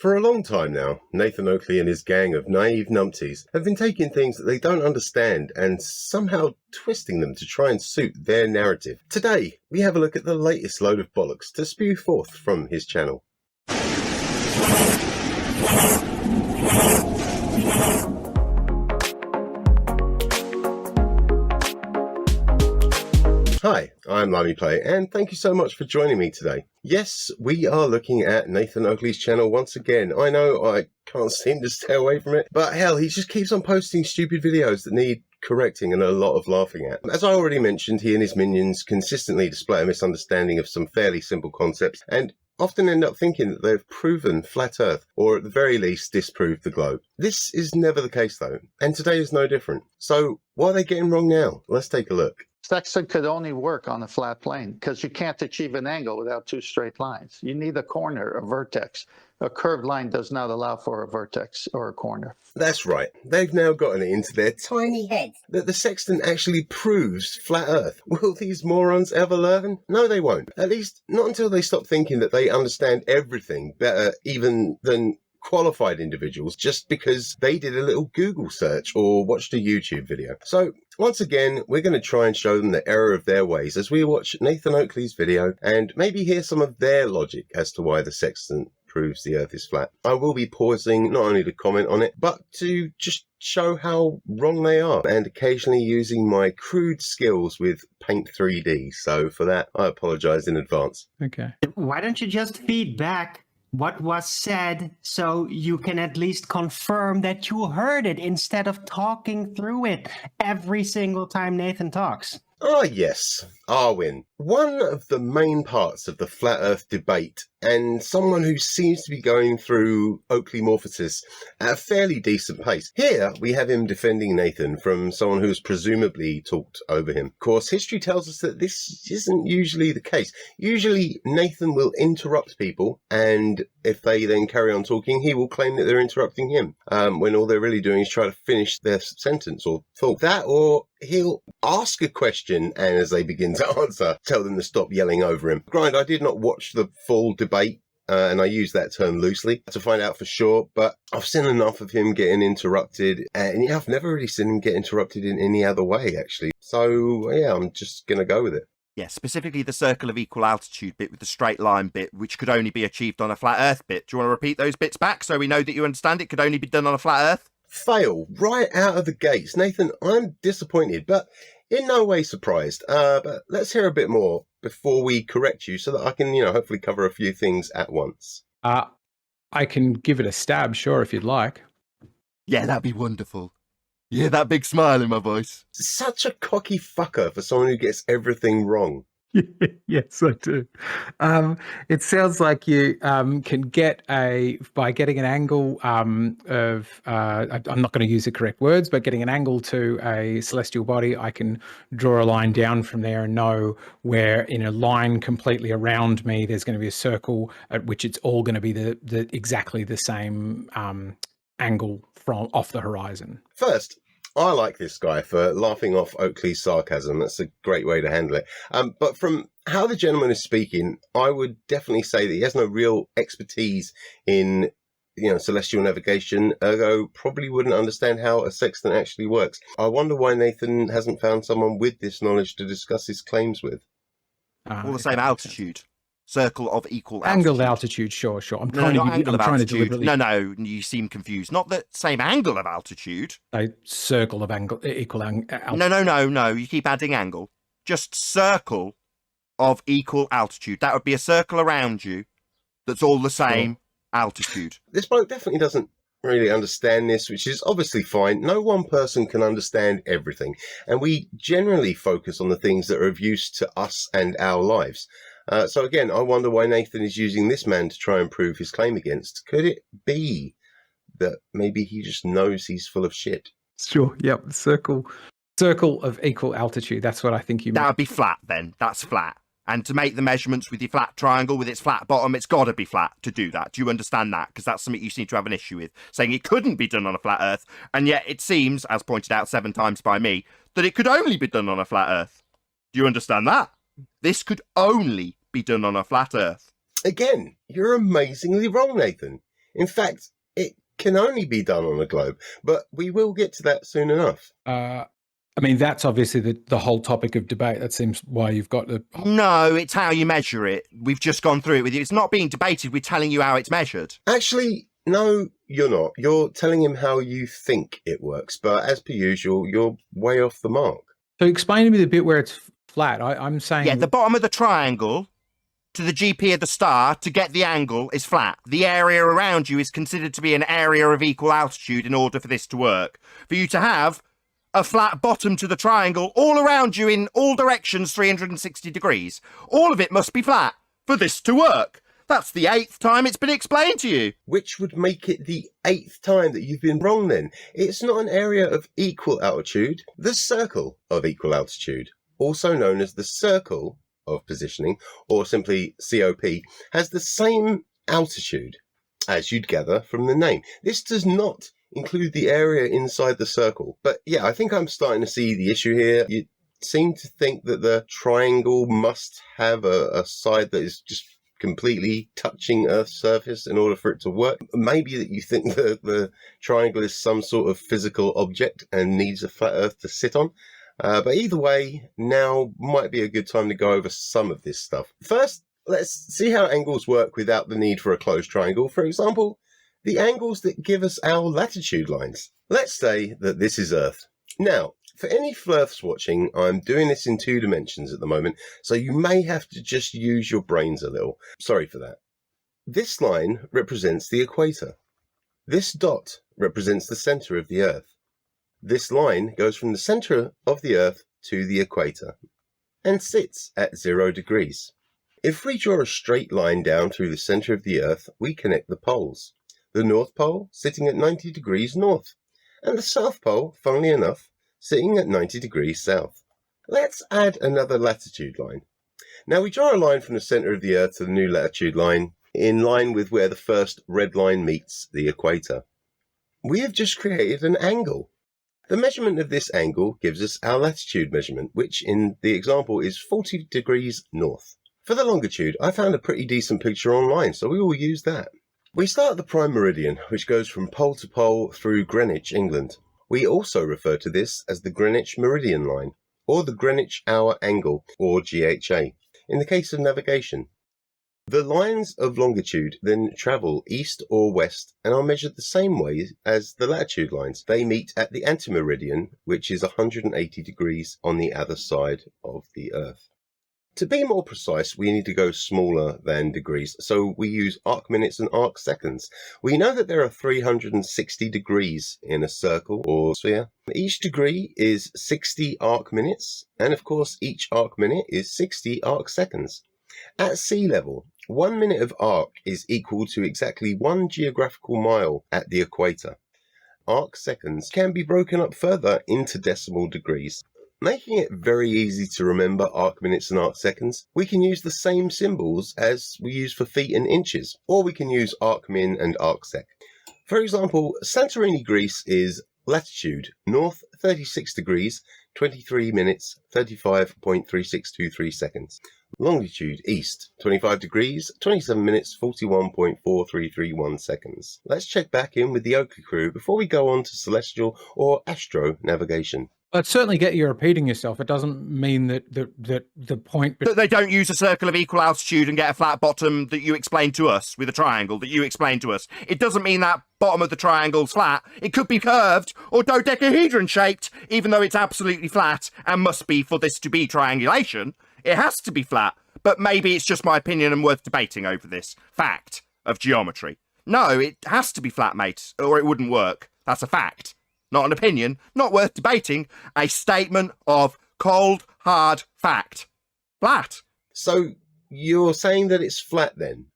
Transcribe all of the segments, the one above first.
For a long time now, Nathan Oakley and his gang of naive numpties have been taking things that they don't understand and somehow twisting them to try and suit their narrative. Today, we have a look at the latest load of bollocks to spew forth from his channel. Hi, I'm LimeyPlay, and thank you so much for joining me today. Yes, we are looking at Nathan Oakley's channel once again. I know I can't seem to stay away from it, but hell, he just keeps on posting stupid videos that need correcting and a lot of laughing at. As I already mentioned, he and his minions consistently display a misunderstanding of some fairly simple concepts, and often end up thinking that they've proven flat Earth, or at the very least disproved the globe. This is never the case though, and today is no different. So, what are they getting wrong now? Let's take a look. Sextant could only work on a flat plane because you can't achieve an angle without two straight lines. You need a corner, a vertex. A curved line does not allow for a vertex or a corner. That's right. They've now gotten it into their tiny heads that the sextant actually proves flat Earth. Will these morons ever learn? No, they won't. At least not until they stop thinking that they understand everything better even than qualified individuals just because they did a little Google search or watched a YouTube video. So once again, we're going to try and show them the error of their ways as we watch Nathan Oakley's video and maybe hear some of their logic as to why the sextant proves the Earth is flat. I will be pausing not only to comment on it, but to just show how wrong they are and occasionally using my crude skills with Paint 3D. So for that, I apologize in advance. Okay. Why don't you just feed back what was said so you can at least confirm that you heard it instead of talking through it every single time Nathan talks? Ah yes, Arwin, one of the main parts of the flat Earth debate and someone who seems to be going through Oakley-morphosis at a fairly decent pace. Here we have him defending Nathan from someone who's presumably talked over him. Of course, history tells us that this isn't usually the case. Usually Nathan will interrupt people, and if they then carry on talking, he will claim that they're interrupting him, when all they're really doing is try to finish their sentence or thought. That, or he'll ask a question, and as they begin to answer, tell them to stop yelling over him. Grind, I did not watch the full debate, and I use that term loosely to find out for sure, but I've seen enough of him getting interrupted, and yeah, I've never really seen him get interrupted in any other way, actually. So, yeah, I'm just going to go with it. Yeah, specifically the circle of equal altitude bit with the straight line bit, which could only be achieved on a flat Earth bit. Do you want to repeat those bits back so we know that you understand it could only be done on a flat Earth? Fail right out of the gates. Nathan, I'm disappointed, but in no way surprised. But let's hear a bit more before we correct you so that I can, hopefully cover a few things at once. I can give it a stab, sure, if you'd like. Yeah, that'd be wonderful. Yeah, that big smile in my voice. Such a cocky fucker for someone who gets everything wrong. Yes, I do. It sounds like you can get by getting an angle I'm not going to use the correct words, but getting an angle to a celestial body, I can draw a line down from there and know where in a line completely around me, there's going to be a circle at which it's all going to be the exactly the same angle from off the horizon. First, I like this guy for laughing off Oakley's sarcasm. That's a great way to handle it. But from how the gentleman is speaking, I would definitely say that he has no real expertise in, celestial navigation, ergo probably wouldn't understand how a sextant actually works. I wonder why Nathan hasn't found someone with this knowledge to discuss his claims with. All the same altitude. Circle of equal altitude. Angled altitude, sure. I'm trying to deliberately. No, you seem confused. Not the same angle of altitude. A circle of equal altitude. No. You keep adding angle. Just circle of equal altitude. That would be a circle around you that's all the same altitude. This bloke definitely doesn't really understand this, which is obviously fine. No one person can understand everything, and we generally focus on the things that are of use to us and our lives. So again, I wonder why Nathan is using this man to try and prove his claim against. Could it be that maybe he just knows he's full of shit? Sure, yep. Circle of equal altitude. That's what I think you mean. That would be flat then. That's flat. And to make the measurements with your flat triangle with its flat bottom, it's got to be flat to do that. Do you understand that? Because that's something you seem to have an issue with, saying it couldn't be done on a flat Earth. And yet it seems, as pointed out 7 times by me, that it could only be done on a flat Earth. Do you understand that? This could only be done on a flat Earth. Again, you're amazingly wrong, Nathan. In fact, it can only be done on a globe, but we will get to that soon enough. I mean, that's obviously the whole topic of debate. That seems why you've got the... No, it's how you measure it. We've just gone through it with you. It's not being debated. We're telling you how it's measured. Actually, no, you're not. You're telling him how you think it works, but as per usual, you're way off the mark. So explain to me the bit where it's flat. I'm saying... Yeah, the bottom of the triangle to the GP of the star to get the angle is flat. The area around you is considered to be an area of equal altitude in order for this to work. For you to have a flat bottom to the triangle all around you in all directions 360 degrees, all of it must be flat for this to work. That's the 8th time it's been explained to you. Which would make it the 8th time that you've been wrong then. It's not an area of equal altitude. The circle of equal altitude, also known as the circle of positioning, or simply COP, has the same altitude as you'd gather from the name. This does not include the area inside the circle. But yeah, I think I'm starting to see the issue here. You seem to think that the triangle must have a side that is just completely touching Earth's surface in order for it to work. Maybe that you think that the triangle is some sort of physical object and needs a flat Earth to sit on. But either way, now might be a good time to go over some of this stuff. First, let's see how angles work without the need for a closed triangle. For example, the angles that give us our latitude lines. Let's say that this is Earth. Now, for any flirths watching, I'm doing this in 2 dimensions at the moment, so you may have to just use your brains a little. Sorry for that. This line represents the equator. This dot represents the center of the Earth. This line goes from the center of the Earth to the equator and sits at 0 degrees. If we draw a straight line down through the center of the Earth, we connect the poles. The North Pole sitting at 90 degrees north, and the South Pole, funnily enough, sitting at 90 degrees south. Let's add another latitude line. Now we draw a line from the center of the Earth to the new latitude line, in line with where the first red line meets the equator. We have just created an angle. The measurement of this angle gives us our latitude measurement, which in the example is 40 degrees north. For the longitude, I found a pretty decent picture online, so we will use that. We start at the prime meridian, which goes from pole to pole through Greenwich, England. We also refer to this as the Greenwich Meridian Line, or the Greenwich Hour Angle, or GHA, in the case of navigation. The lines of longitude then travel east or west and are measured the same way as the latitude lines. They meet at the antimeridian, which is 180 degrees on the other side of the Earth. To be more precise, we need to go smaller than degrees, so we use arc minutes and arc seconds. We know that there are 360 degrees in a circle or sphere. Each degree is 60 arc minutes, and of course each arc minute is 60 arc seconds. At sea level, 1 minute of arc is equal to exactly 1 geographical mile at the equator. Arc seconds can be broken up further into decimal degrees. Making it very easy to remember arc minutes and arc seconds, we can use the same symbols as we use for feet and inches, or we can use arc min and arc sec. For example, Santorini, Greece is latitude north 36 degrees, 23 minutes, 35.3623 seconds. Longitude east 25 degrees, 27 minutes, 41.4331 seconds. Let's check back in with the Oakley crew before we go on to celestial or astro navigation. I'd certainly get you repeating yourself. It doesn't mean that the point... That they don't use a circle of equal altitude and get a flat bottom that you explained to us with a triangle that you explained to us. It doesn't mean that bottom of the triangle's flat. It could be curved or dodecahedron shaped, even though it's absolutely flat and must be for this to be triangulation. It has to be flat, but maybe it's just my opinion and worth debating over this fact of geometry. No, it has to be flat, mate, or it wouldn't work. That's a fact. Not an opinion, not worth debating, a statement of cold, hard fact. Flat. So you're saying that it's flat then?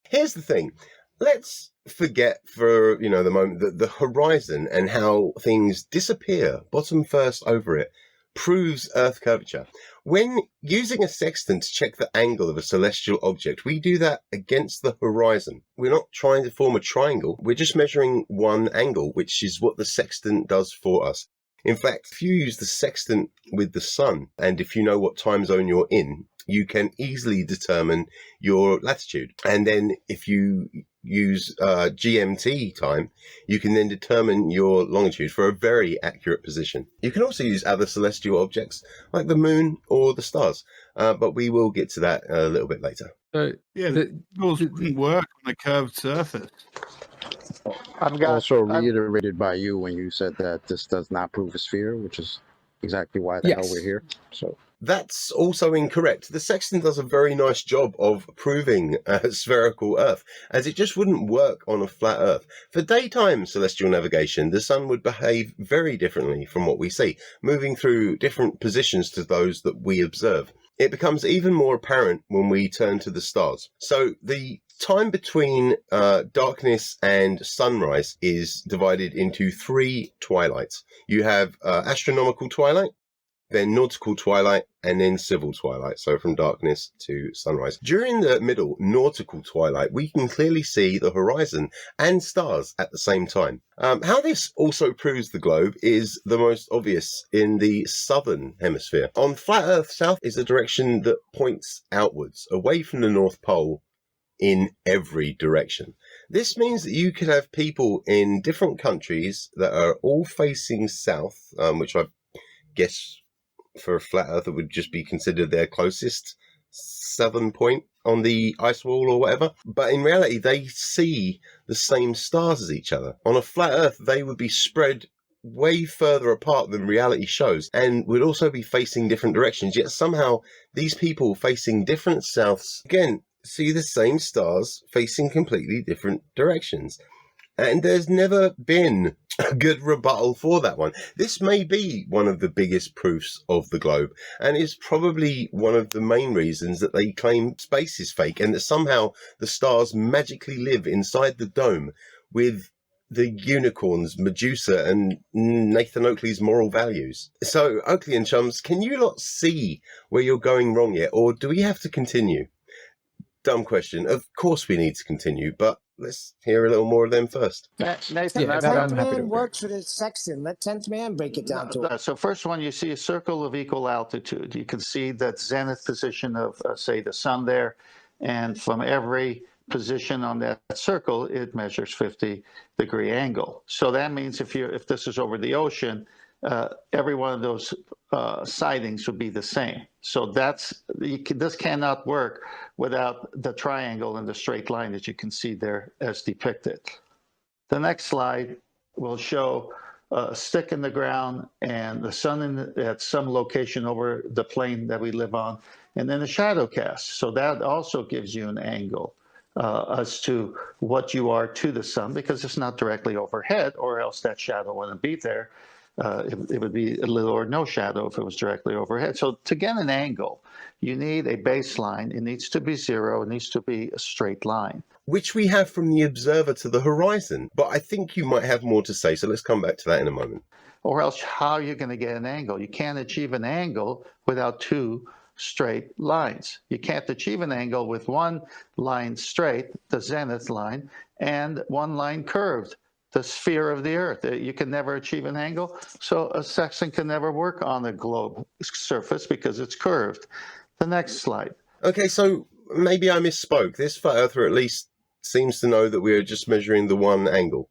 Here's the thing. Let's forget for, the moment the horizon and how things disappear bottom first over it proves Earth curvature. When using a sextant to check the angle of a celestial object, we do that against the horizon. We're not trying to form a triangle. We're just measuring one angle, which is what the sextant does for us. In fact, if you use the sextant with the sun, and if you know what time zone you're in, you can easily determine your latitude. And then if you use GMT time, you can then determine your longitude for a very accurate position. You can also use other celestial objects like the moon or the stars, but we will get to that a little bit later. So Yeah, the rules wouldn't work on a curved surface. Also reiterated by you when you said that this does not prove a sphere, which is exactly why the hell we're here. So that's also incorrect. The sextant does a very nice job of proving a spherical Earth, as it just wouldn't work on a flat Earth. For daytime celestial navigation, the sun would behave very differently from what we see, moving through different positions to those that we observe. It becomes even more apparent when we turn to the stars. So the time between darkness and sunrise is divided into 3 twilights. You have astronomical twilight, then nautical twilight, and then civil twilight, so from darkness to sunrise. During the middle, nautical twilight, we can clearly see the horizon and stars at the same time. How this also proves the globe is the most obvious in the southern hemisphere. On flat Earth, south is a direction that points outwards, away from the North Pole in every direction. This means that you could have people in different countries that are all facing south, which I guess for a flat Earth, it would just be considered their closest southern point on the ice wall or whatever. But in reality, they see the same stars as each other. On a flat Earth, they would be spread way further apart than reality shows and would also be facing different directions. Yet somehow these people facing different souths, again, see the same stars facing completely different directions. And there's never been a good rebuttal for that one. This may be one of the biggest proofs of the globe, and is probably one of the main reasons that they claim space is fake, and that somehow the stars magically live inside the dome with the unicorns, Medusa, and Nathan Oakley's moral values. So, Oakley and chums, can you lot see where you're going wrong yet, or do we have to continue? Dumb question. Of course we need to continue, but let's hear a little more of them first. Nathan, Yeah, I've that got- I'm happy to Man works for the sextant. Let 10th man break it down to it. So first one, you see a circle of equal altitude. You can see that zenith position of, say, the sun there, and from every position on that circle, it measures 50-degree angle. So that means if this is over the ocean, every one of those sightings would be the same. So this cannot work without the triangle and the straight line that you can see there as depicted. The next slide will show a stick in the ground and the sun at some location over the plane that we live on, and then a shadow cast. So that also gives you an angle as to what you are to the sun, because it's not directly overhead, or else that shadow wouldn't be there. It would be a little or no shadow if it was directly overhead. So to get an angle, you need a baseline. It needs to be 0. It needs to be a straight line. Which we have from the observer to the horizon. But I think you might have more to say, so let's come back to that in a moment. Or else how are you going to get an angle? You can't achieve an angle without 2 straight lines. You can't achieve an angle with one line straight, the zenith line, and one line curved, the sphere of the Earth. You can never achieve an angle, so a sextant can never work on a globe surface because it's curved. The next slide. Okay, so maybe I misspoke. This flat earther at least seems to know that we are just measuring the one angle.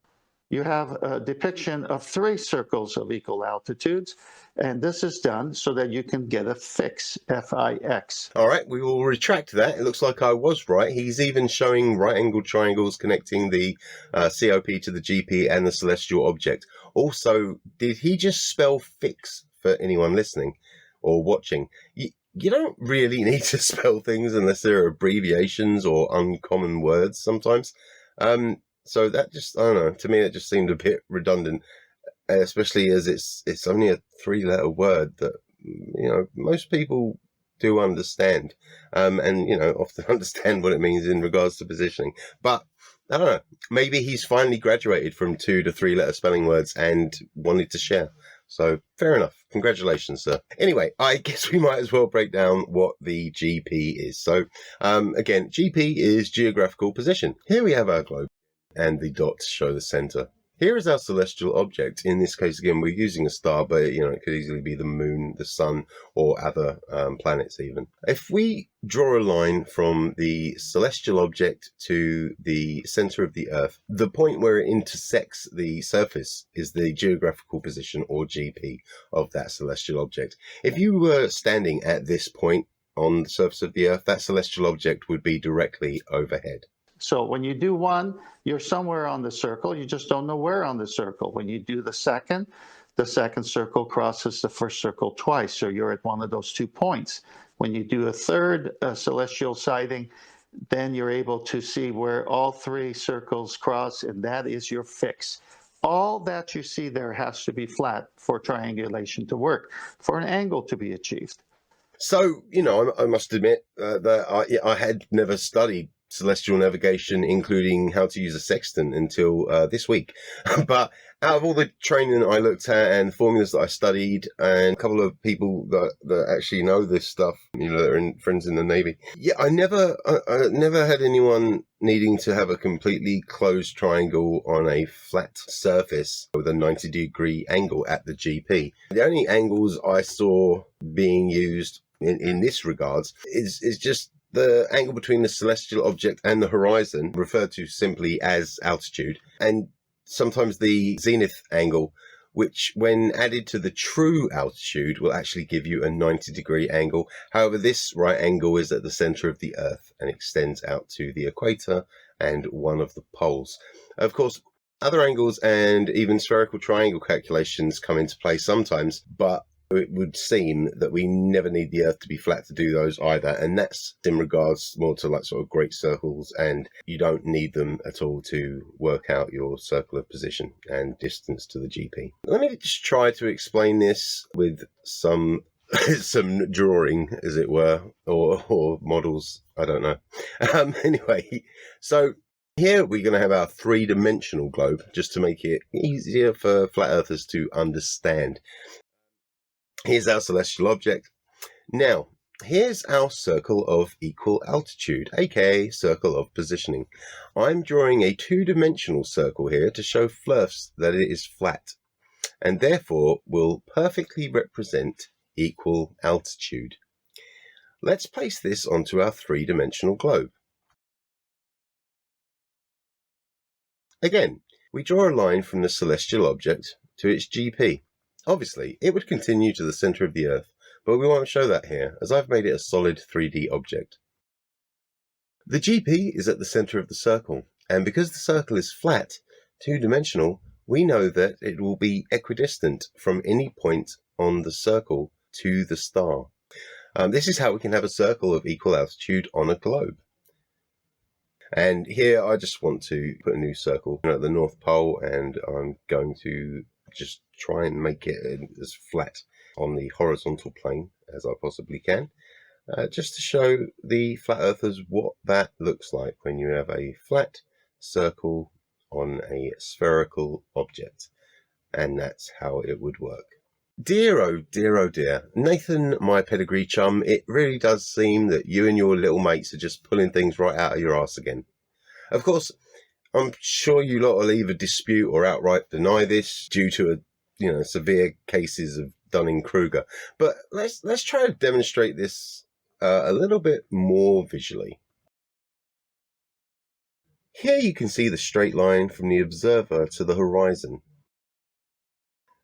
You have a depiction of 3 circles of equal altitudes, and this is done so that you can get a fix, F-I-X. All right, we will retract that. It looks like I was right. He's even showing right-angled triangles connecting the COP to the GP and the celestial object. Also, did he just spell fix for anyone listening or watching? You don't really need to spell things unless there are abbreviations or uncommon words sometimes. So that just, I don't know, to me it just seemed a bit redundant, especially as it's only a 3-letter word that, most people do understand, and, often understand what it means in regards to positioning. But, I don't know, maybe he's finally graduated from 2 to 3-letter spelling words and wanted to share. So, fair enough. Congratulations, sir. Anyway, I guess we might as well break down what the GP is. So, again, GP is geographical position. Here we have our globe, and the dots show the center. Here is our celestial object. In this case, again, we're using a star, but it could easily be the moon, the sun, or other planets even. If we draw a line from the celestial object to the center of the Earth, the point where it intersects the surface is the geographical position, or GP, of that celestial object. If you were standing at this point on the surface of the Earth, that celestial object would be directly overhead. So when you do one, you're somewhere on the circle. You just don't know where on the circle. When you do the second circle crosses the first circle twice. So you're at one of those 2 points. When you do a third celestial sighting, then you're able to see where all 3 circles cross, and that is your fix. All that you see there has to be flat for triangulation to work, for an angle to be achieved. So, I must admit that I had never studied celestial navigation, including how to use a sextant, until this week. But out of all the training I looked at and formulas that I studied, and a couple of people that actually know this stuff, that are friends in the Navy, I never had anyone needing to have a completely closed triangle on a flat surface with a 90-degree angle at the GP. The only angles I saw being used in this regards is just the angle between the celestial object and the horizon, referred to simply as altitude, and sometimes the zenith angle, which when added to the true altitude will actually give you a 90-degree angle. However, this right angle is at the center of the Earth and extends out to the equator and one of the poles. Of course, other angles and even spherical triangle calculations come into play sometimes, but it would seem that we never need the Earth to be flat to do those either, and that's in regards more to like sort of great circles, and you don't need them at all to work out your circle of position and distance to the GP. Let me just try to explain this with some drawing, as it were, or models, I don't know. Anyway, so here we're going to have our 3-dimensional globe, just to make it easier for flat earthers to understand. Here's our celestial object. Now, here's our circle of equal altitude, aka circle of positioning. I'm drawing a 2-dimensional circle here to show first that it is flat, and therefore will perfectly represent equal altitude. Let's place this onto our 3-dimensional globe. Again, we draw a line from the celestial object to its GP. Obviously, it would continue to the center of the Earth, but we won't show that here, as I've made it a solid 3D object. The GP is at the center of the circle, and because the circle is flat, 2-dimensional, we know that it will be equidistant from any point on the circle to the star. This is how we can have a circle of equal altitude on a globe. And here I just want to put a new circle at the North Pole, and I'm going to just try and make it as flat on the horizontal plane as I possibly can, just to show the flat earthers what that looks like when you have a flat circle on a spherical object, and that's how it would work. Dear oh dear oh dear, Nathan, my pedigree chum, it really does seem that you and your little mates are just pulling things right out of your arse again. Of course, I'm sure you lot will either dispute or outright deny this due to severe cases of Dunning-Kruger. But let's try to demonstrate this a little bit more visually. Here you can see the straight line from the observer to the horizon.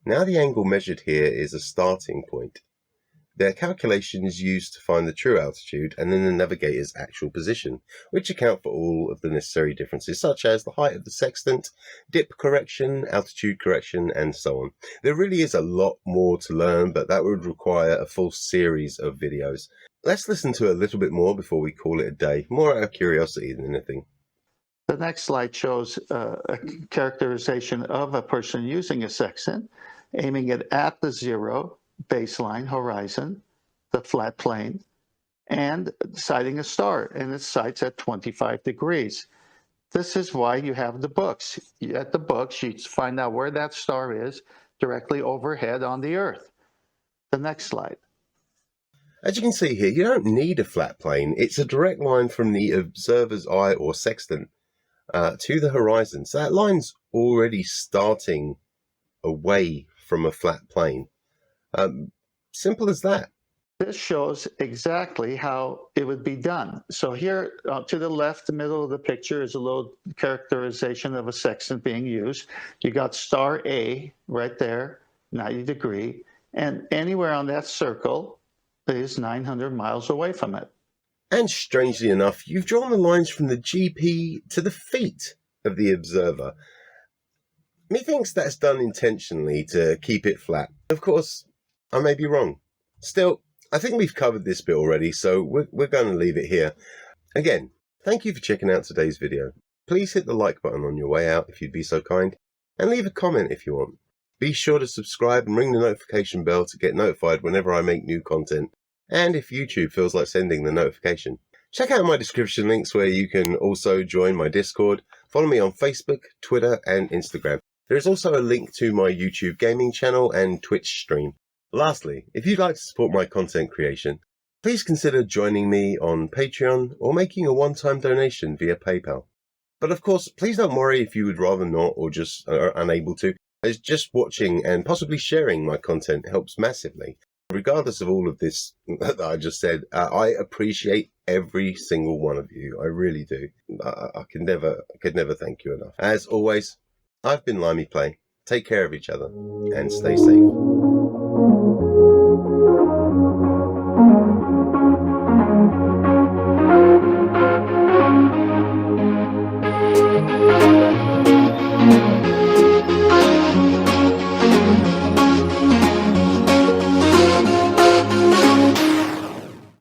Now the angle measured here is a starting point. There are calculations used to find the true altitude and then the navigator's actual position, which account for all of the necessary differences, such as the height of the sextant, dip correction, altitude correction, and so on. There really is a lot more to learn, but that would require a full series of videos. Let's listen to a little bit more before we call it a day, more out of curiosity than anything. The next slide shows a characterization of a person using a sextant, aiming it at the 0, baseline, horizon, the flat plane, and sighting a star, and it sights at 25 degrees. This is why you have the books. At the books, you find out where that star is directly overhead on the Earth. The next slide. As you can see here, you don't need a flat plane. It's a direct line from the observer's eye or sextant to the horizon. So that line's already starting away from a flat plane. Simple as that. This shows exactly how it would be done. So here to the left, the middle of the picture is a little characterization of a sextant being used. You got star A right there, 90 degree, and anywhere on that circle is 900 miles away from it. And strangely enough, you've drawn the lines from the GP to the feet of the observer. Methinks that's done intentionally to keep it flat. Of course, I may be wrong. Still, I think we've covered this bit already, so we're going to leave it here. Again, thank you for checking out today's video. Please hit the like button on your way out if you'd be so kind, and leave a comment if you want. Be sure to subscribe and ring the notification bell to get notified whenever I make new content, and if YouTube feels like sending the notification. Check out my description links where you can also join my Discord, follow me on Facebook, Twitter and Instagram. There is also a link to my YouTube gaming channel and Twitch stream. Lastly, if you'd like to support my content creation, please consider joining me on Patreon or making a one-time donation via PayPal. But of course, please don't worry if you would rather not or just are unable to, as just watching and possibly sharing my content helps massively. Regardless of all of this that I just said, I appreciate every single one of you. I really do. I could never thank you enough. As always, I've been LimeyPlay. Take care of each other and stay safe.